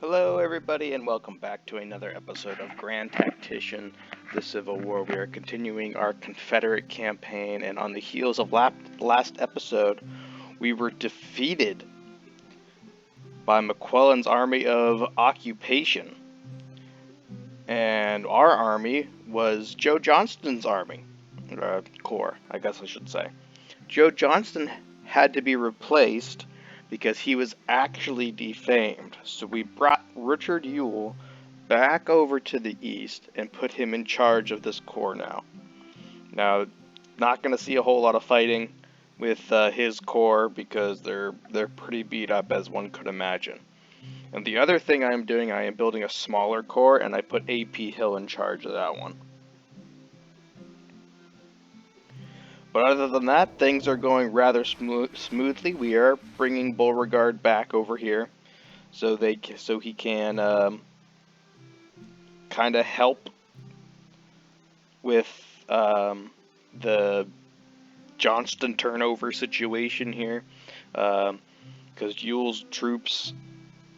Hello, everybody, and welcome back to another episode of Grand Tactician, the Civil War. We are continuing our Confederate campaign, and on the heels of last episode, we were defeated by McClellan's army of occupation. And our army was Joe Johnston's army, corps, I guess I should say. Joe Johnston had to be replaced because he was actually defamed. So we brought Richard Ewell back over to the east and put him in charge of this corps now. Now, not going to see a whole lot of fighting with his corps because they're pretty beat up, as one could imagine. And the other thing I am doing, I am building a smaller corps, and I put A.P. Hill in charge of that one. But other than that, things are going rather smoothly. We are bringing Beauregard back over here, so he can kind of help with the Johnston turnover situation here, because Ewell's troops,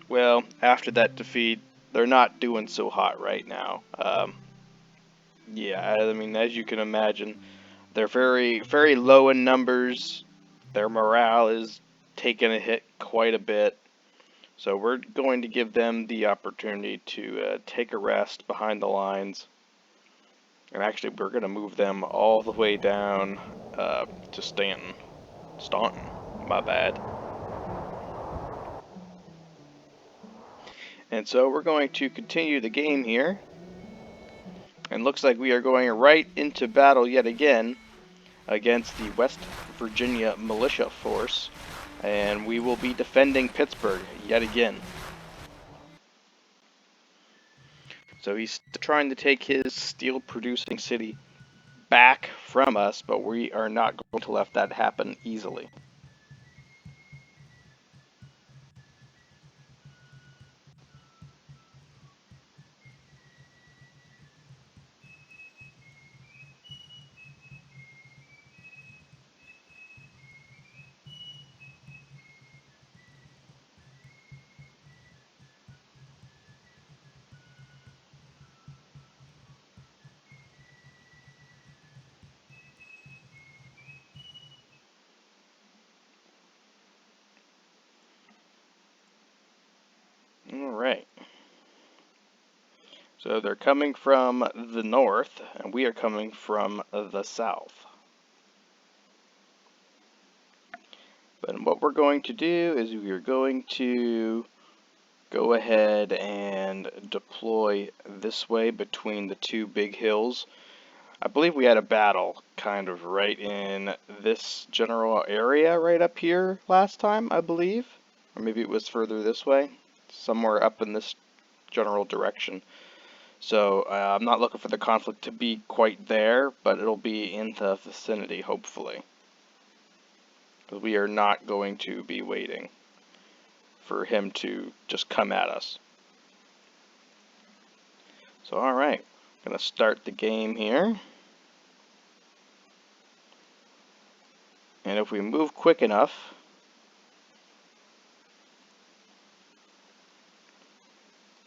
well, after that defeat, they're not doing so hot right now. Yeah, I mean, as you can imagine, they're very, very low in numbers. Their morale is taking a hit quite a bit. So we're going to give them the opportunity to take a rest behind the lines. And actually, we're going to move them all the way down to Staunton, my bad. And so we're going to continue the game here. And looks like we are going right into battle yet again against the West Virginia militia force. And we will be defending Pittsburgh yet again. So he's trying to take his steel-producing city back from us, but we are not going to let that happen easily. Alright. So they're coming from the north, and we are coming from the south. But what we're going to do is we are going to go ahead and deploy this way between the two big hills. I believe we had a battle kind of right in this general area right up here last time, I believe. Or maybe it was further this way, somewhere up in this general direction. So I'm not looking for the conflict to be quite there, but it'll be in the vicinity, hopefully. Because we are not going to be waiting for him to just come at us. So alright, I'm going to start the game here. And if we move quick enough,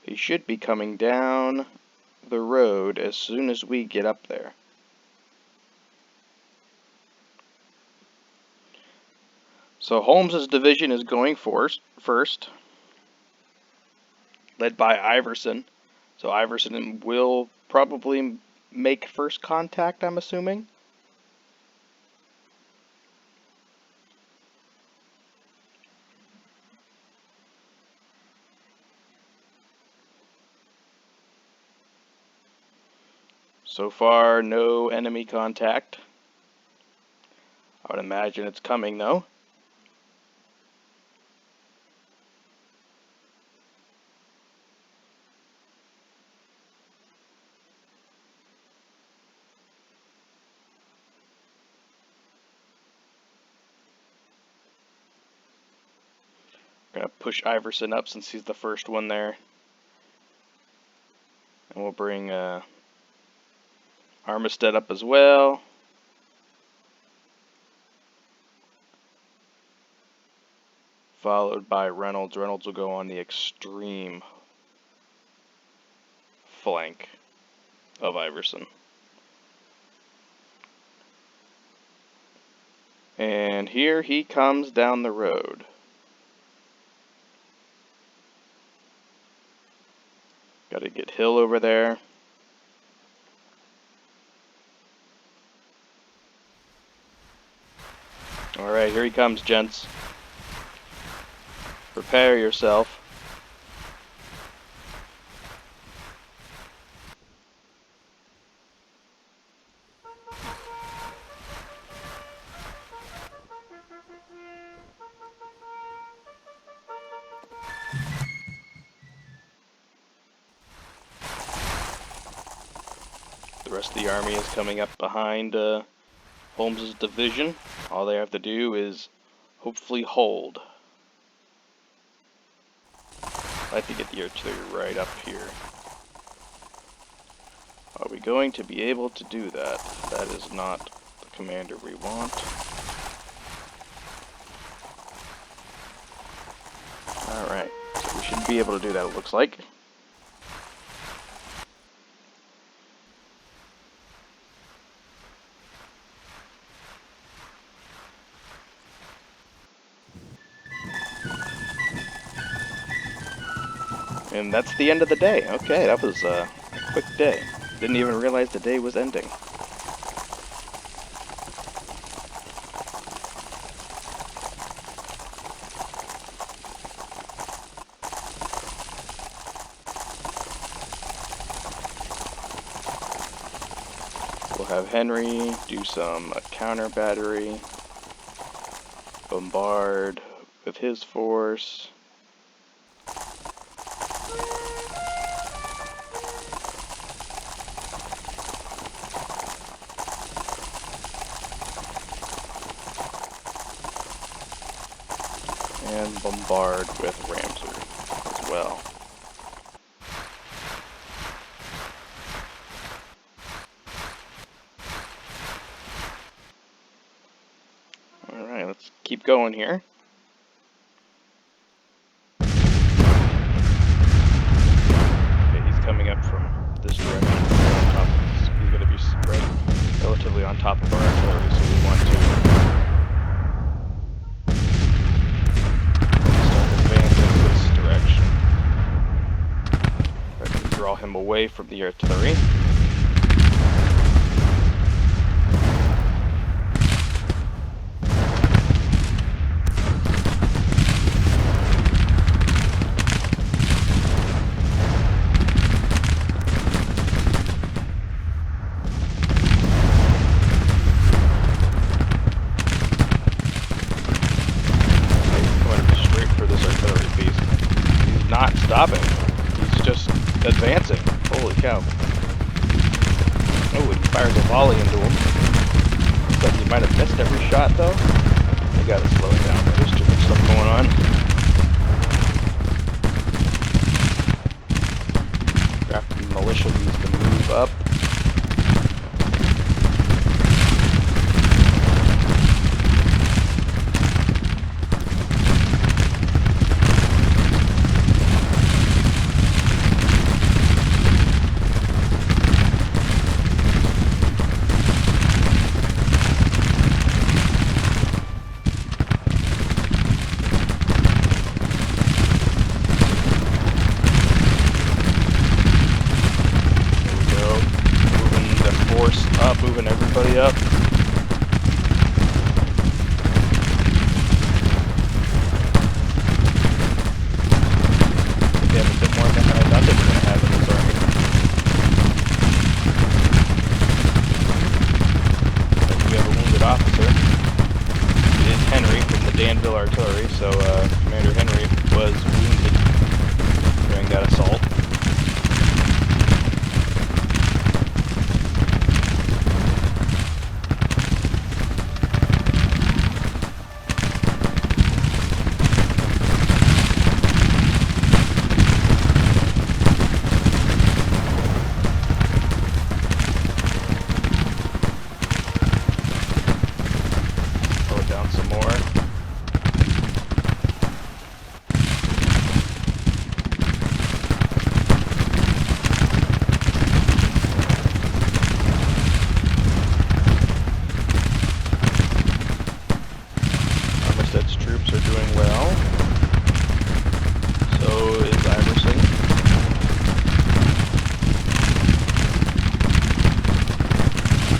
he should be coming down the road as soon as we get up there. So Holmes's division is going first, led by Iverson. So Iverson will probably make first contact, I'm assuming. So far, no enemy contact. I would imagine it's coming, though. Gonna push Iverson up since he's the first one there. And we'll bring Armistead up as well. Followed by Reynolds. Reynolds will go on the extreme flank of Iverson. And here he comes down the road. Got to get Hill over there. Alright, here he comes, gents. Prepare yourself. The rest of the army is coming up behind Holmes's division. All they have to do is hopefully hold. I'd like to get the artillery right up here. Are we going to be able to do that? That is not the commander we want. Alright, so we should be able to do that, it looks like. And that's the end of the day. Okay, that was a quick day. Didn't even realize the day was ending. We'll have Henry do some counter battery, bombard with his force. And bombard with Ramsar as well. Alright, let's keep going here. Okay, he's coming up from this direction. On top of this. He's going to be right relatively on top of our artillery, so we want to draw him away from the artillery. Not stopping. He's just advancing. Holy cow. Oh, he fires a volley into him. Looks like he might have missed every shot though. I gotta slow it down. There's too much stuff going on. Craft militia needs to move up. Moving everybody up. We have a bit more than I thought they were going to have in this army. We have a wounded officer. It is Henry from the Danville Artillery, so Commander Henry was wounded during that assault. troops are doing well. So is Iverson.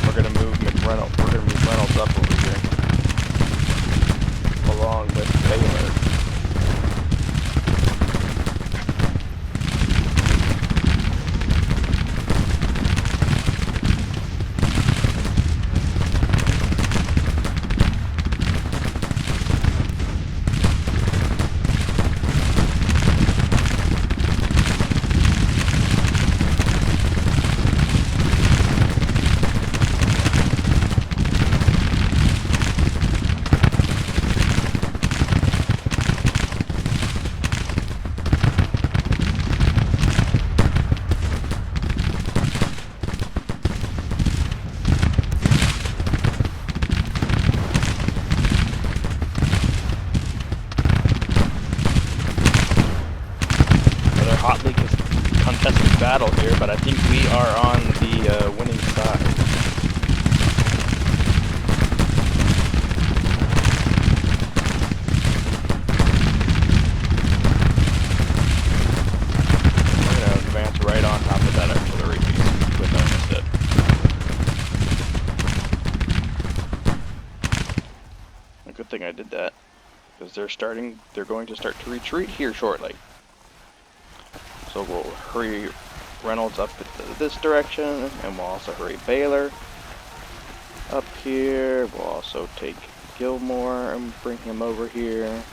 We're gonna move McReynolds. We're gonna move Reynolds up over here, along with Baylor. Hotly contested battle here, but I think we are on the winning side. We're going to advance right on top of that artillery piece with Ousted. A good thing I did that, because they're going to start to retreat here shortly. So we'll hurry Reynolds up into this direction, and we'll also hurry Baylor up here. We'll also take Gilmore and bring him over here.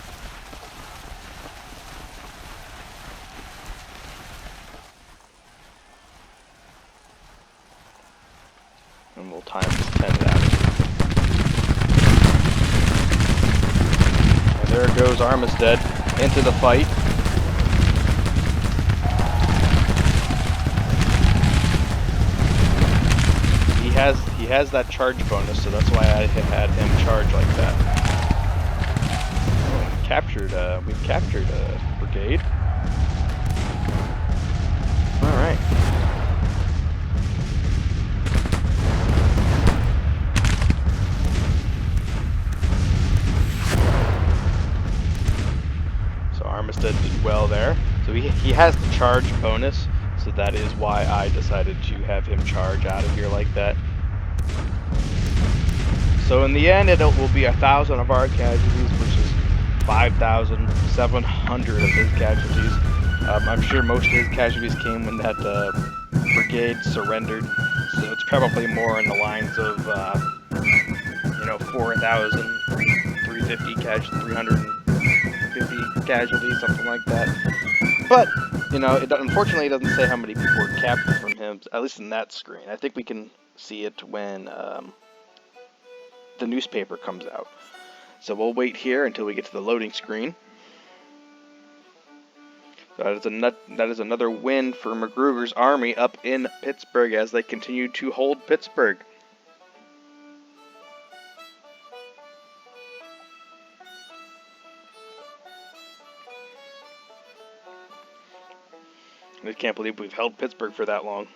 And we'll times 10 it out. And there goes Armistead into the fight. He has that charge bonus, so that's why I had him charge like that. Oh, we've captured a brigade. All right. So Armistead did well there. So he has the charge bonus, so that is why I decided to have him charge out of here like that. So in the end, it will be 1,000 of our casualties versus 5,700 of his casualties. I'm sure most of his casualties came when that brigade surrendered, so it's probably more in the lines of 4,350 casualties, something like that. But unfortunately, it doesn't say how many people were captured from him, at least in that screen. I think we can see it when the newspaper comes out. So we'll wait here until we get to the loading screen. So that is another win for Magruber's army up in Pittsburgh as they continue to hold Pittsburgh. I can't believe we've held Pittsburgh for that long.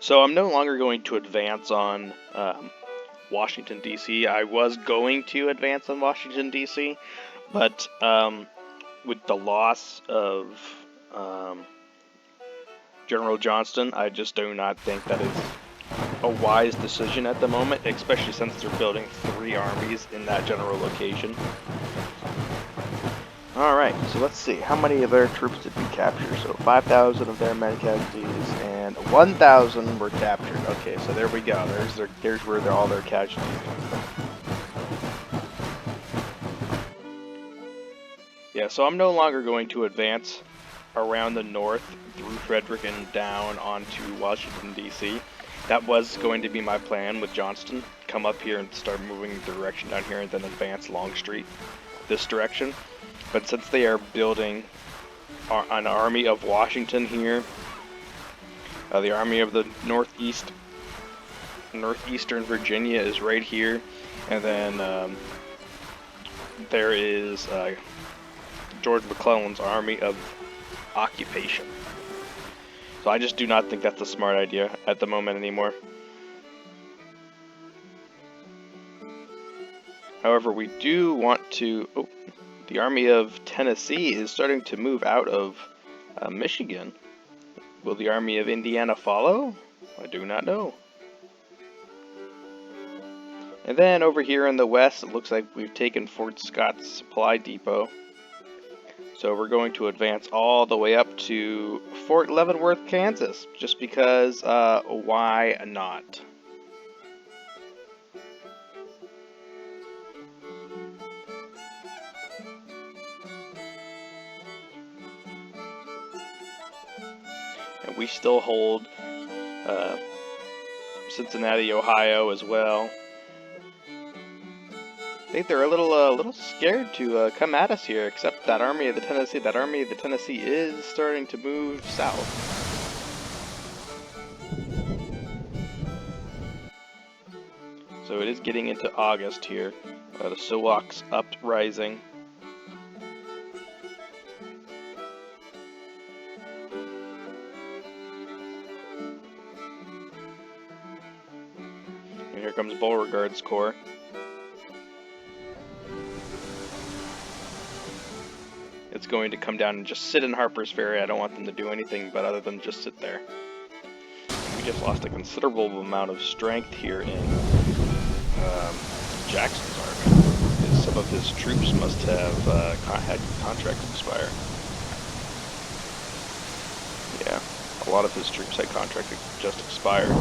So I'm no longer going to advance on Washington, D.C. I was going to advance on Washington, D.C., but with the loss of General Johnston, I just do not think that is a wise decision at the moment, especially since they're building 3 armies in that general location. Alright, so let's see. How many of their troops did we capture? So 5,000 of their men casualties, and 1,000 were captured. Okay, so there we go. There's where all their casualties came from. Yeah, so I'm no longer going to advance around the north through Frederick and down onto Washington, D.C. That was going to be my plan with Johnston. Come up here and start moving the direction down here and then advance Longstreet this direction. But since they are building an army of Washington here, The Army of the Northeastern Virginia is right here, and then there is George McClellan's Army of Occupation. So I just do not think that's a smart idea at the moment anymore. However, we do want to... Oh, the Army of Tennessee is starting to move out of Michigan. Will the Army of Indiana follow? I do not know. And then over here in the west, it looks like we've taken Fort Scott's supply depot. So we're going to advance all the way up to Fort Leavenworth, Kansas, just because, why not? And we still hold Cincinnati, Ohio as well. I think they're a little scared to come at us here, except that Army of the Tennessee. That Army of the Tennessee is starting to move south. So it is getting into August here. The Sowok's uprising. And here comes Beauregard's Corps. It's going to come down and just sit in Harper's Ferry. I don't want them to do anything but other than just sit there. We just lost a considerable amount of strength here in Jackson's army. Some of his troops must have had contracts expire. Yeah, a lot of his troops had contracts just expired.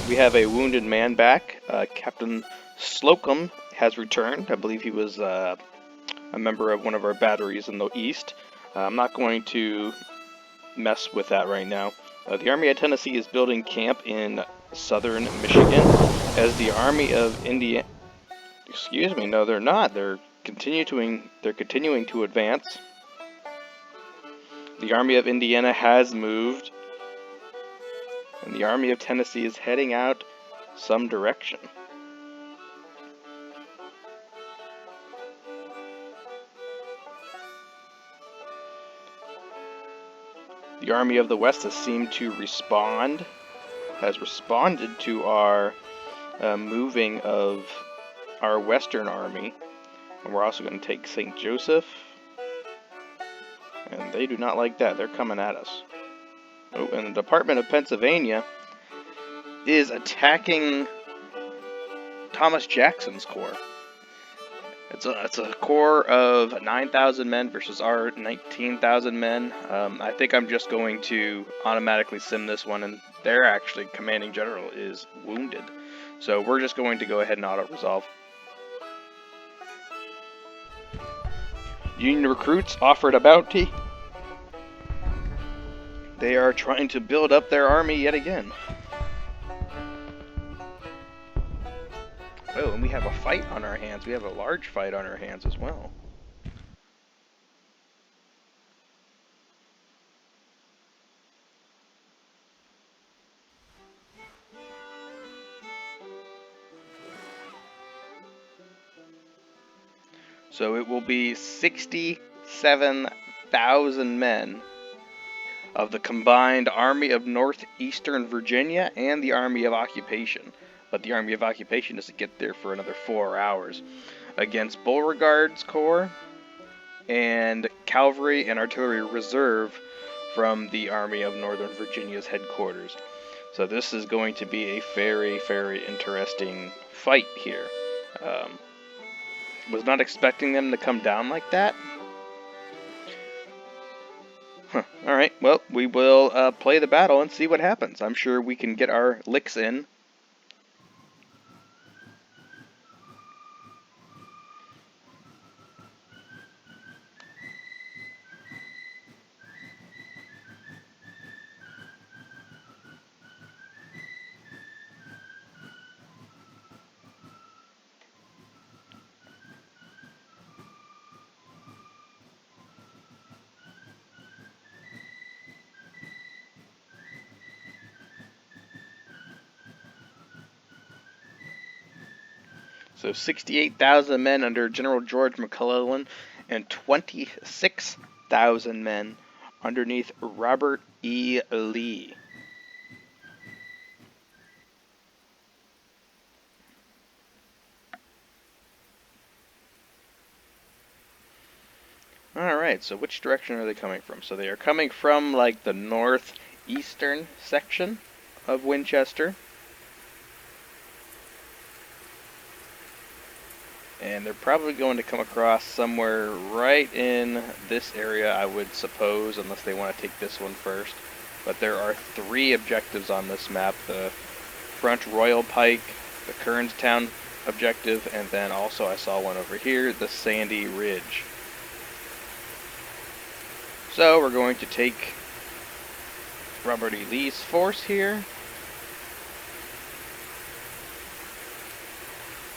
We have a wounded man back. Captain Slocum has returned. I believe he was a member of one of our batteries in the east. I'm not going to mess with that right now. The Army of Tennessee is building camp in southern Michigan as the Army of Indiana... Excuse me, no they're not. They're continuing to advance. The Army of Indiana has moved. And the Army of Tennessee is heading out some direction. The Army of the West has seemed to responded to our moving of our Western Army. And we're also going to take St. Joseph. And they do not like that. They're coming at us. Oh, and the Department of Pennsylvania is attacking Thomas Jackson's corps. It's a corps of 9,000 men versus our 19,000 men. I think I'm just going to automatically sim this one, and their actually commanding general is wounded. So we're just going to go ahead and auto-resolve. Union recruits offered a bounty. They are trying to build up their army yet again. Oh, and we have a fight on our hands. We have a large fight on our hands as well. So it will be 67,000 men of the combined Army of Northeastern Virginia and the Army of Occupation. But the Army of Occupation doesn't get there for another 4 hours. Against Beauregard's Corps and cavalry and artillery reserve from the Army of Northern Virginia's headquarters. So this is going to be a very, very interesting fight here. Was not expecting them to come down like that. Alright, well, we will play the battle and see what happens. I'm sure we can get our licks in. So 68,000 men under General George McClellan and 26,000 men underneath Robert E. Lee. Alright, so which direction are they coming from? So they are coming from like the northeastern section of Winchester. And they're probably going to come across somewhere right in this area, I would suppose, unless they want to take this one first. But there are 3 objectives on this map: the Front Royal Pike, the Kernstown objective, and then also I saw one over here, the Sandy Ridge. So we're going to take Robert E. Lee's force here.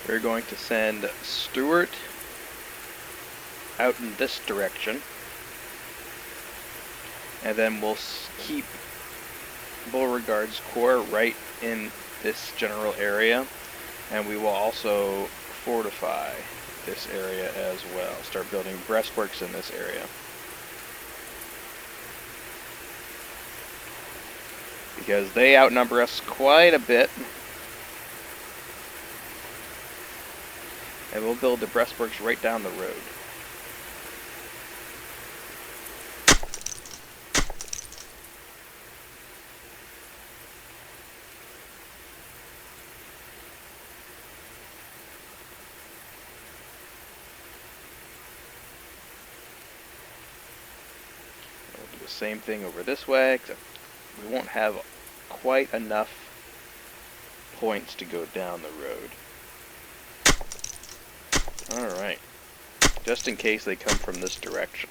We're going to send Stuart out in this direction. And then we'll keep Beauregard's corps right in this general area. And we will also fortify this area as well. Start building breastworks in this area. Because they outnumber us quite a bit. And we'll build the breastworks right down the road. We'll do the same thing over this way, except we won't have quite enough points to go down the road. Alright, just in case they come from this direction.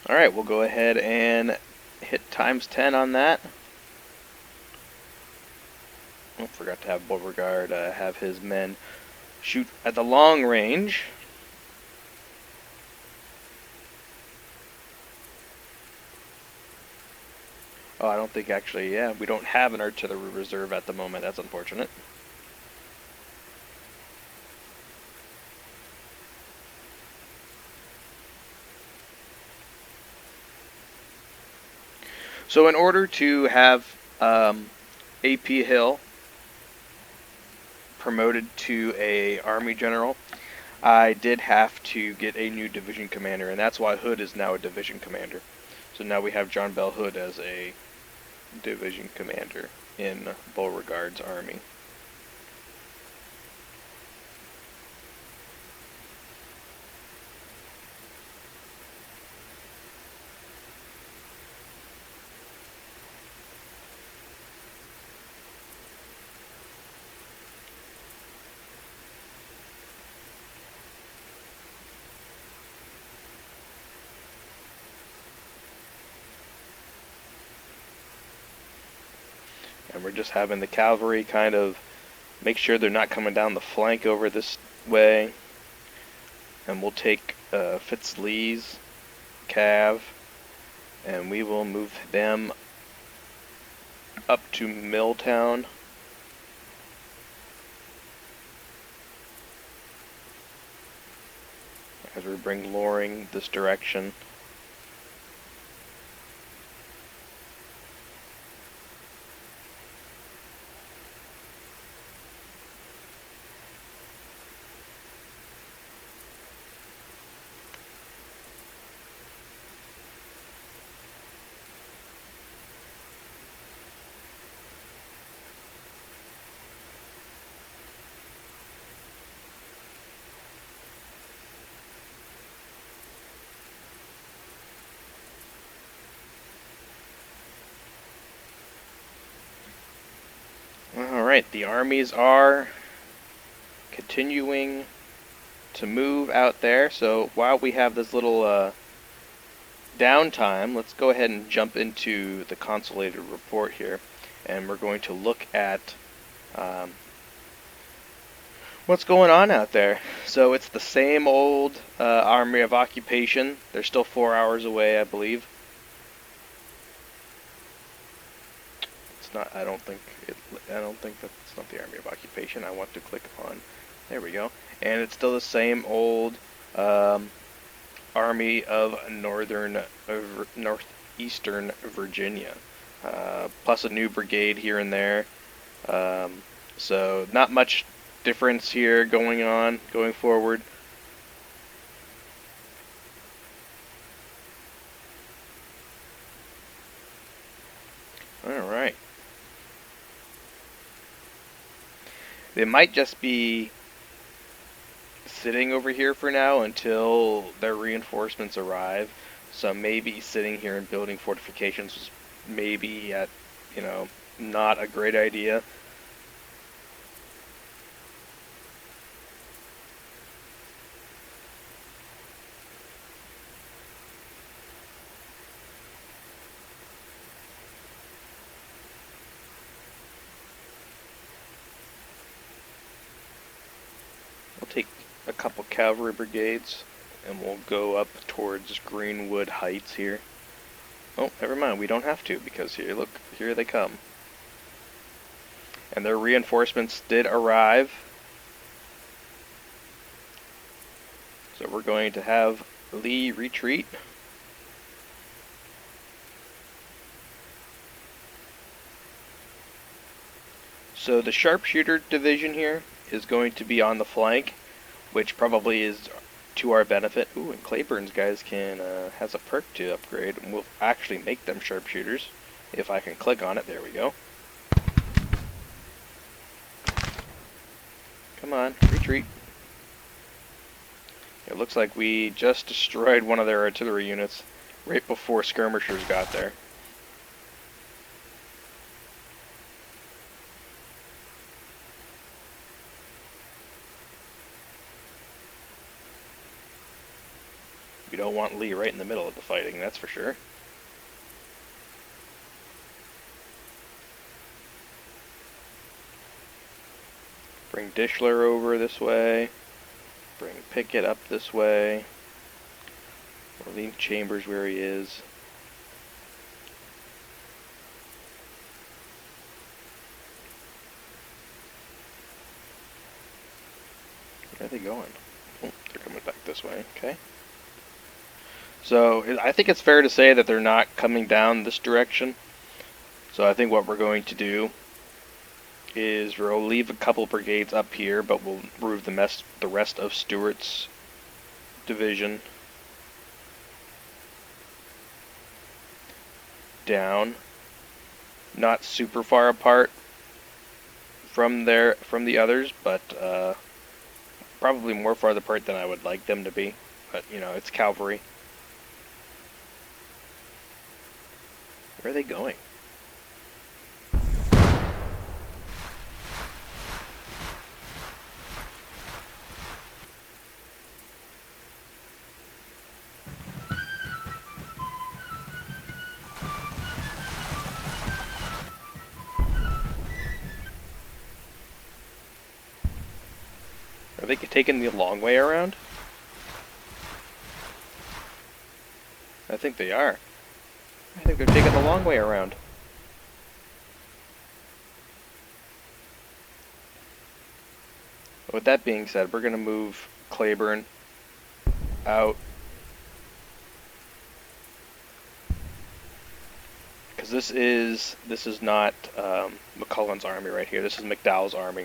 Alright, we'll go ahead and hit ×10 on that. Oh, forgot to have Beauregard have his men shoot at the long range. Oh, I don't think actually, yeah, we don't have an artillery reserve at the moment. That's unfortunate. So in order to have A.P. Hill promoted to a Army General, I did have to get a new division commander, and that's why Hood is now a division commander. So now we have John Bell Hood as a division commander in Beauregard's army. And we're just having the cavalry kind of make sure they're not coming down the flank over this way. And we'll take Fitz-Lee's cav, and we will move them up to Milltown. As we bring Loring this direction. Alright, the armies are continuing to move out there, so while we have this little downtime, let's go ahead and jump into the consolidated report here, and we're going to look at what's going on out there. So it's the same old Army of Occupation. They're still 4 hours away, I believe. it's not. I don't think that's not the Army of Occupation. I want to click on. There we go. And it's still the same old Army of Northeastern Virginia, plus a new brigade here and there. So not much difference here going forward. Alright. They might just be sitting over here for now until their reinforcements arrive. So maybe sitting here and building fortifications was maybe not a great idea. Take a couple cavalry brigades and we'll go up towards Greenwood Heights here. Oh, never mind, we don't have to, because here, look, here they come. And their reinforcements did arrive. So we're going to have Lee retreat. So the sharpshooter division here is going to be on the flank, which probably is to our benefit. Ooh, and Claiborne's guys has a perk to upgrade, and we'll actually make them sharpshooters. If I can click on it, there we go. Come on, retreat. It looks like we just destroyed one of their artillery units right before skirmishers got there. We don't want Lee right in the middle of the fighting, that's for sure. Bring Dishler over this way. Bring Pickett up this way. We'll leave Chambers where he is. Where are they going? Oh, they're coming back this way, okay. So I think it's fair to say that they're not coming down this direction. So I think what we're going to do is we'll leave a couple brigades up here, but we'll move the rest of Stuart's division down. Not super far apart from the others, but probably more farther apart than I would like them to be. But it's cavalry. Where are they going? Are they taking the long way around? I think they are. I think they're taking the long way around. With that being said, we're going to move Claiborne out. Because this is not McCullen's army right here. This is McDowell's army.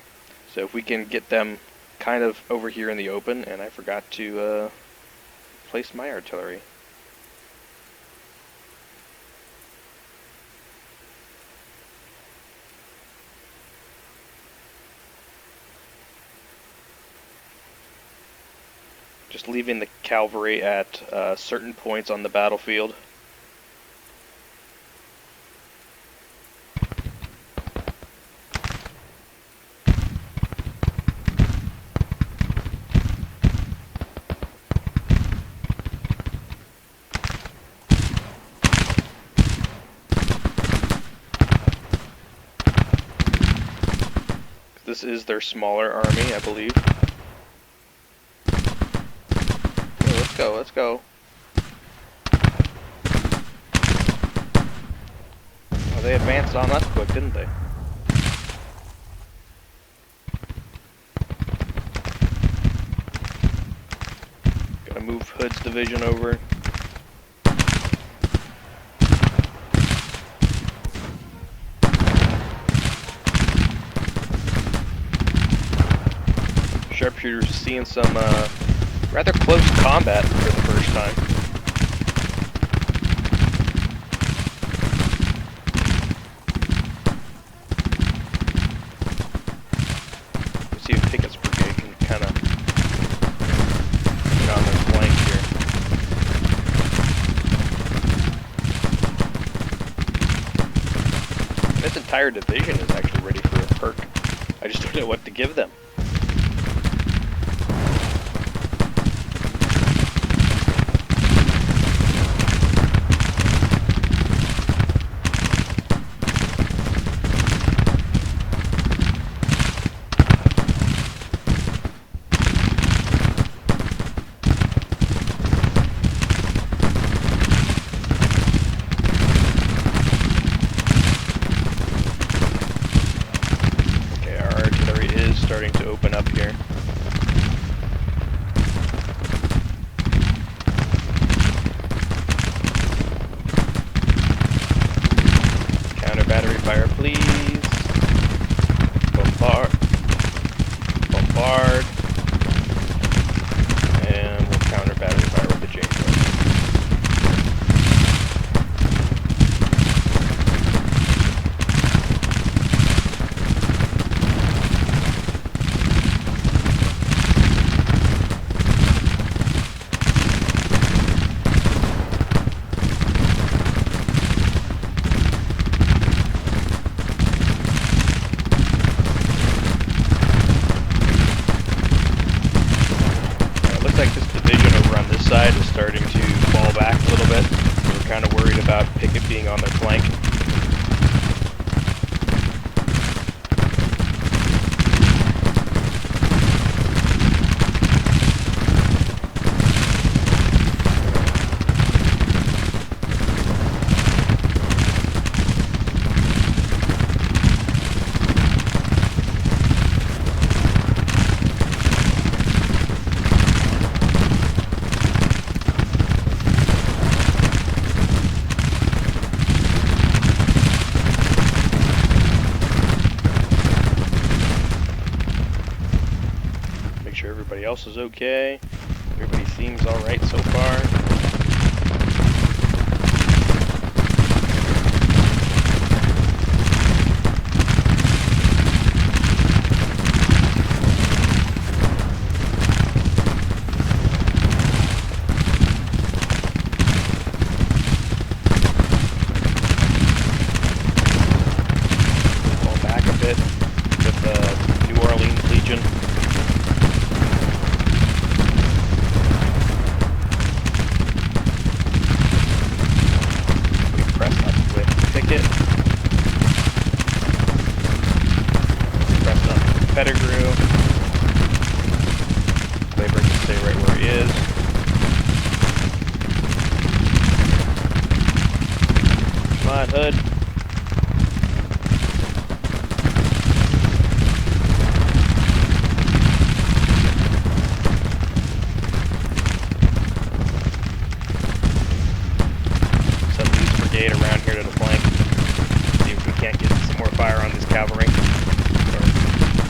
So if we can get them kind of over here in the open, and I forgot to place my artillery. Just leaving the cavalry at certain points on the battlefield. This is their smaller army, I believe. Let's go. Oh, They advanced on us quick, didn't they? Gotta move Hood's division over. Sharpshooters seeing some rather close combat for the first time. Let's see if Pickett's brigade can kind of get on their flank here. This entire division is actually ready for a perk. I just don't know what to give them. Starting to open up here. Counter battery fire, please. Bombard. Bombard. And we'll counter battery fire with the J. Like this division over on this side is starting to fall back a little bit. We're kind of worried about Pickett being on their flank. Sure everybody else is okay. Everybody seems alright so far. Fall back a bit with the New Orleans Legion. Pettigrew. Labor can stay right where he is. Come on, Hood. Send Lee's brigade around here to the flank. See if we can't get some more fire on this cavalry.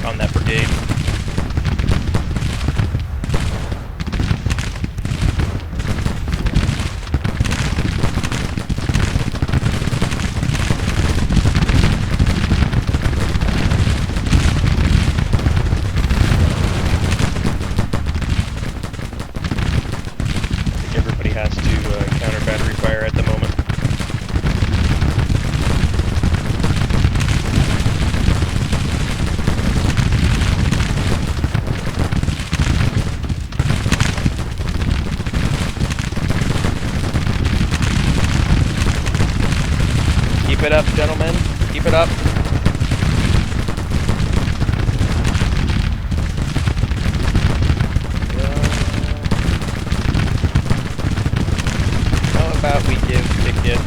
On that brigade. I think everybody has to counter battery fire at the moment. Keep it up, gentlemen. Keep it up. How about we give Pickett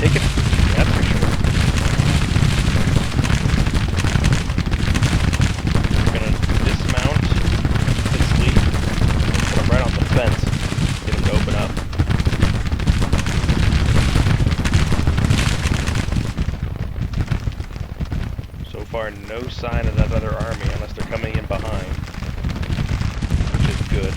take it. That's for sure. We're gonna dismount this lead. Put him right on the fence. Get him to open up. So far, no sign of that other army unless they're coming in behind, which is good.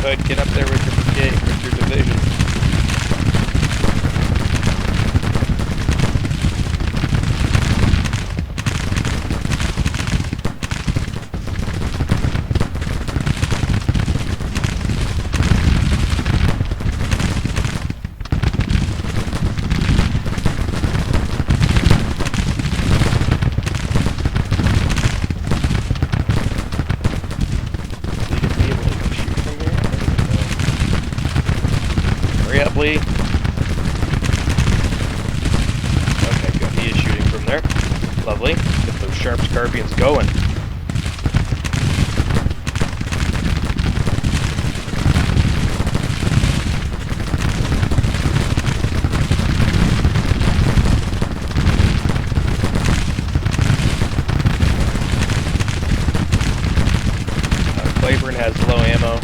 Hood, get up there with your brigade, with your division. Lee. Okay, good. He is shooting from there. Lovely. Get those sharp scorpions going. Claiborne has low ammo.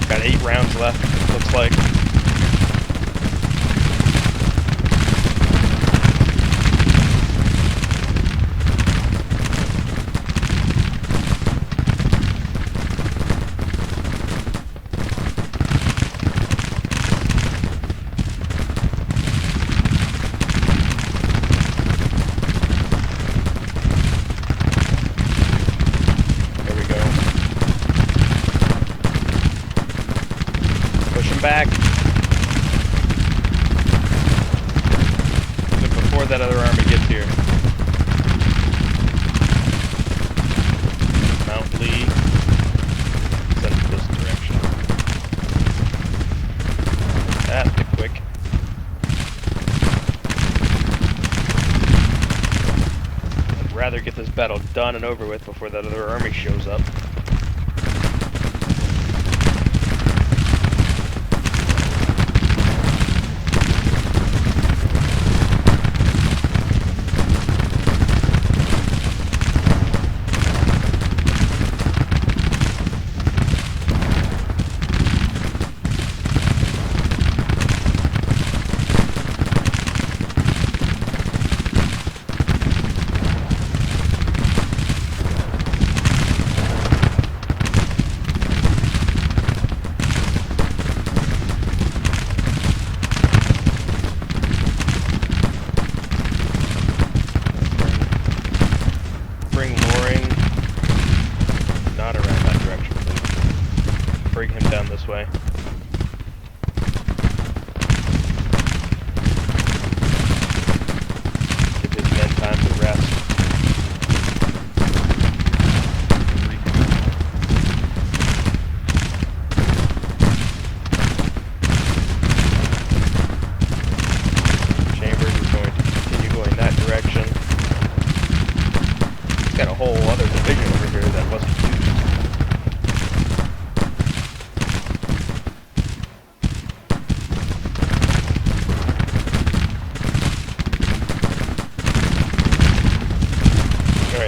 Got 8 rounds left, looks like. Back. But before that other army gets here. Mount Lee. Send it this direction. That'd be quick. I'd rather get this battle done and over with before that other army shows up. This way. Give his men time to rest. Chambers is going to continue going that direction. He's got a whole other division over here that wasn't used.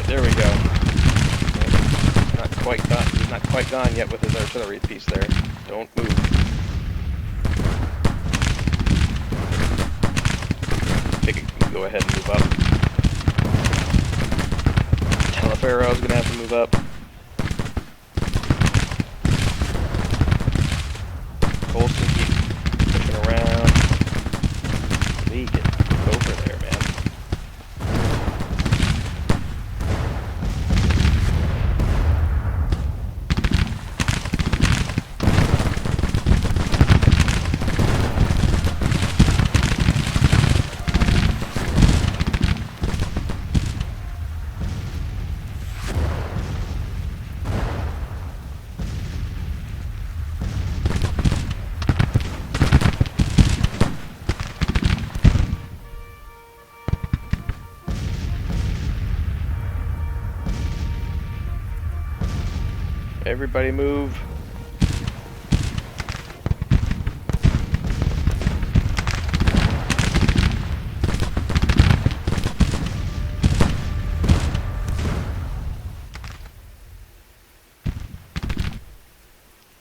There we go. He's not quite gone yet with his artillery piece there. Don't move. Pickett can go ahead and move up. Teleferro's gonna have to move up. Colston keep pushing around. Lee, get over there, man. Everybody move.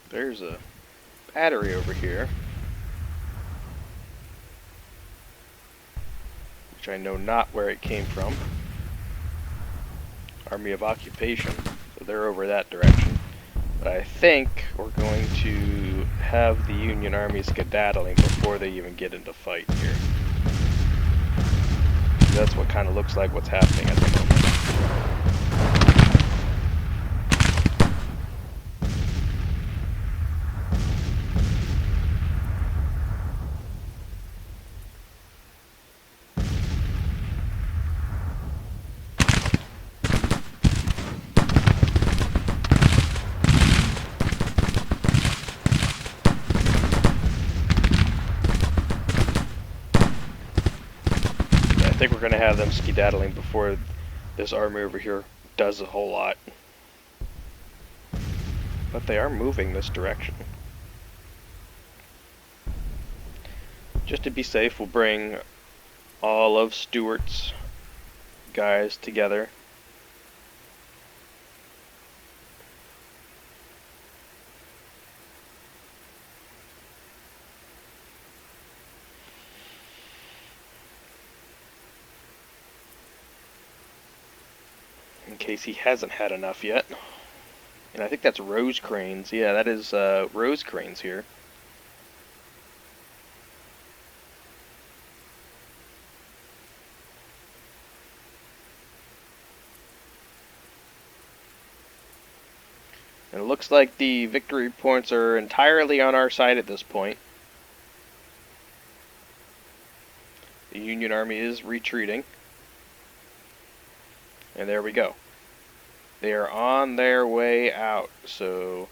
There's a battery over here, which I know not where it came from. Army of Occupation, so they're over that direction. But I think we're going to have the Union Army skedaddling before they even get into fight here. That's what kind of looks like what's happening at the moment. I think we're going to have them skedaddling before this army over here does a whole lot. But they are moving this direction. Just to be safe, we'll bring all of Stuart's guys together. In case he hasn't had enough yet. And I think that's Rosecrans. Yeah, that is Rosecrans here. And it looks like the victory points are entirely on our side at this point. The Union Army is retreating. And there we go. They are on their way out. So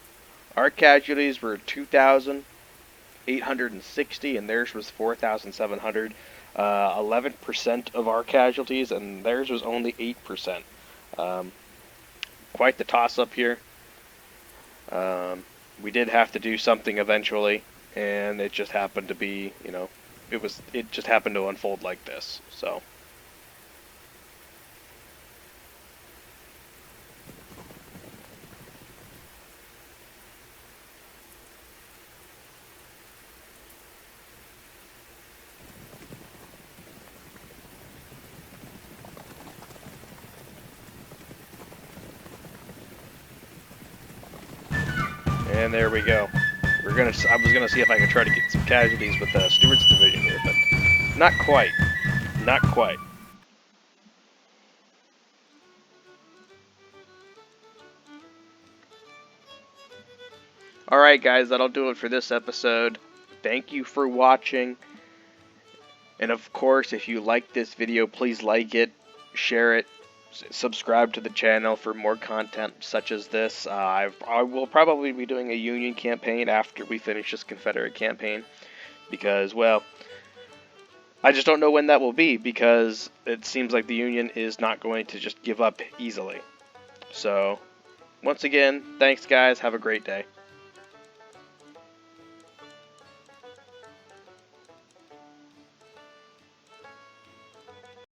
our casualties were 2,860 and theirs was 4,700. 11% of our casualties and theirs was only 8%. Quite the toss-up here. We did have to do something eventually, and it just happened to be, you know, it just happened to unfold like this. So. And there we go. I was gonna see if I could try to get some casualties with Stuart's division here, but not quite. Not quite. Alright guys, that'll do it for this episode. Thank you for watching. And of course, if you like this video, please like it, share it, subscribe to the channel for more content such as this. I will probably be doing a Union campaign after we finish this Confederate campaign. Because, well, I just don't know when that will be, because it seems like the Union is not going to just give up easily. So, once again, thanks guys, have a great day.